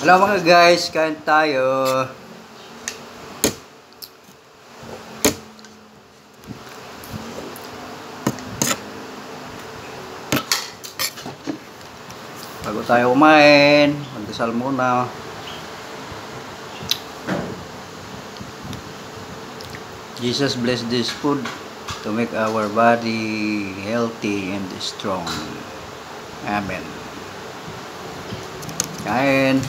Hello mga guys, kain tayo. Bago tayo kumain, magdasal muna. Jesus bless this food to make our body healthy and strong. Amen. Kain.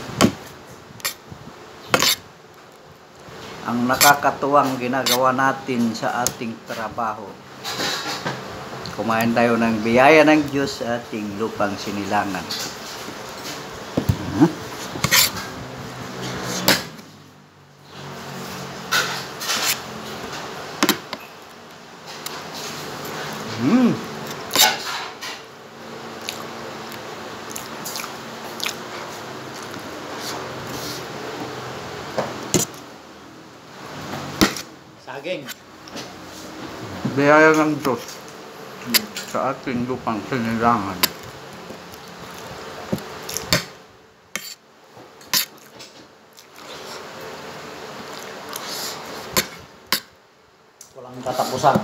Ang nakakatuwang ginagawa natin sa ating trabaho. Kumain tayo ng biyaya ng Diyos sa ating lupang sinilangan. Saging. Biyaya ng Diyos sa ating lupang sinilangan. Walang katapusan.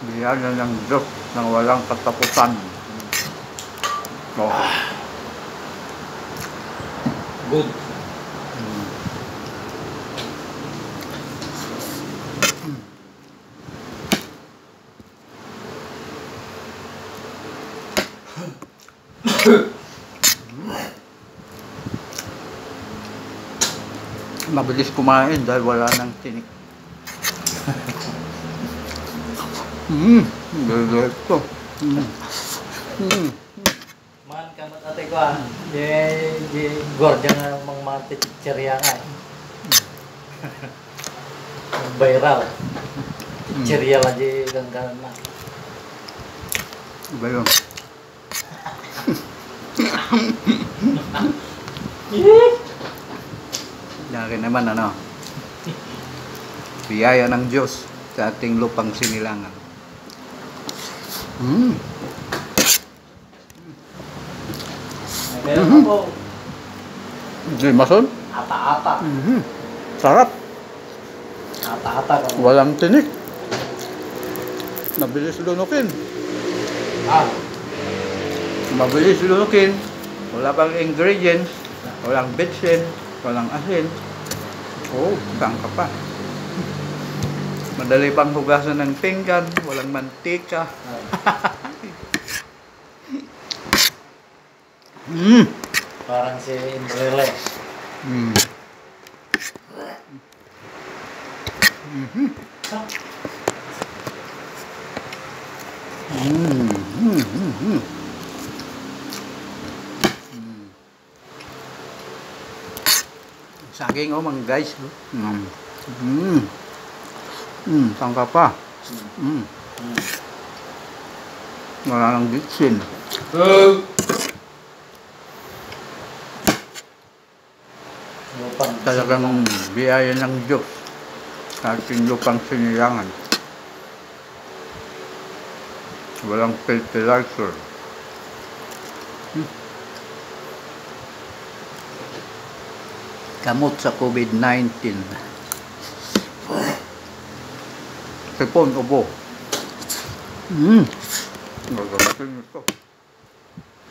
Biyaya ng Diyos na walang katapusan. Oh. Good. Mabilis kumain dahil wala nang tinik. Galit ko. Man kamot ate ko ah. Di gordya nga mang mati chicheria nga eh. Viral. Chicheria lah di ganggalan na. Iba yun. Laki naman ano. Biyaya ng Diyos sa ating lupang sinilangan. Meron ako. Hindi mason? Ata-ata. Sarap. Ata-ata ka. Walang tinik. Mabilis lunukin. Ah. Mabilis lunukin. Wala pang ingredients. Walang bitsin. Walang asin. Oh, bang ka pa. Madali pang hugasan ng pinggan. Walang mantika. Parang si Indrele. Saging oh mga guys. Tangka pa. Wala nang bitsin. Talagang biyaya ng Diyos sa ating lupang sinilangan. Walang fertilizer. Gamot sa COVID-19. Sipon, ubo. Gagamitin ito.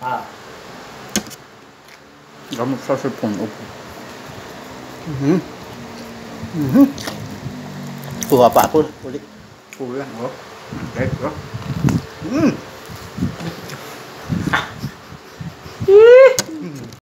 Ah. Gamot sa sipon, ubo. Kuha pa ako ulit. Kulang, oh. Okay, oh.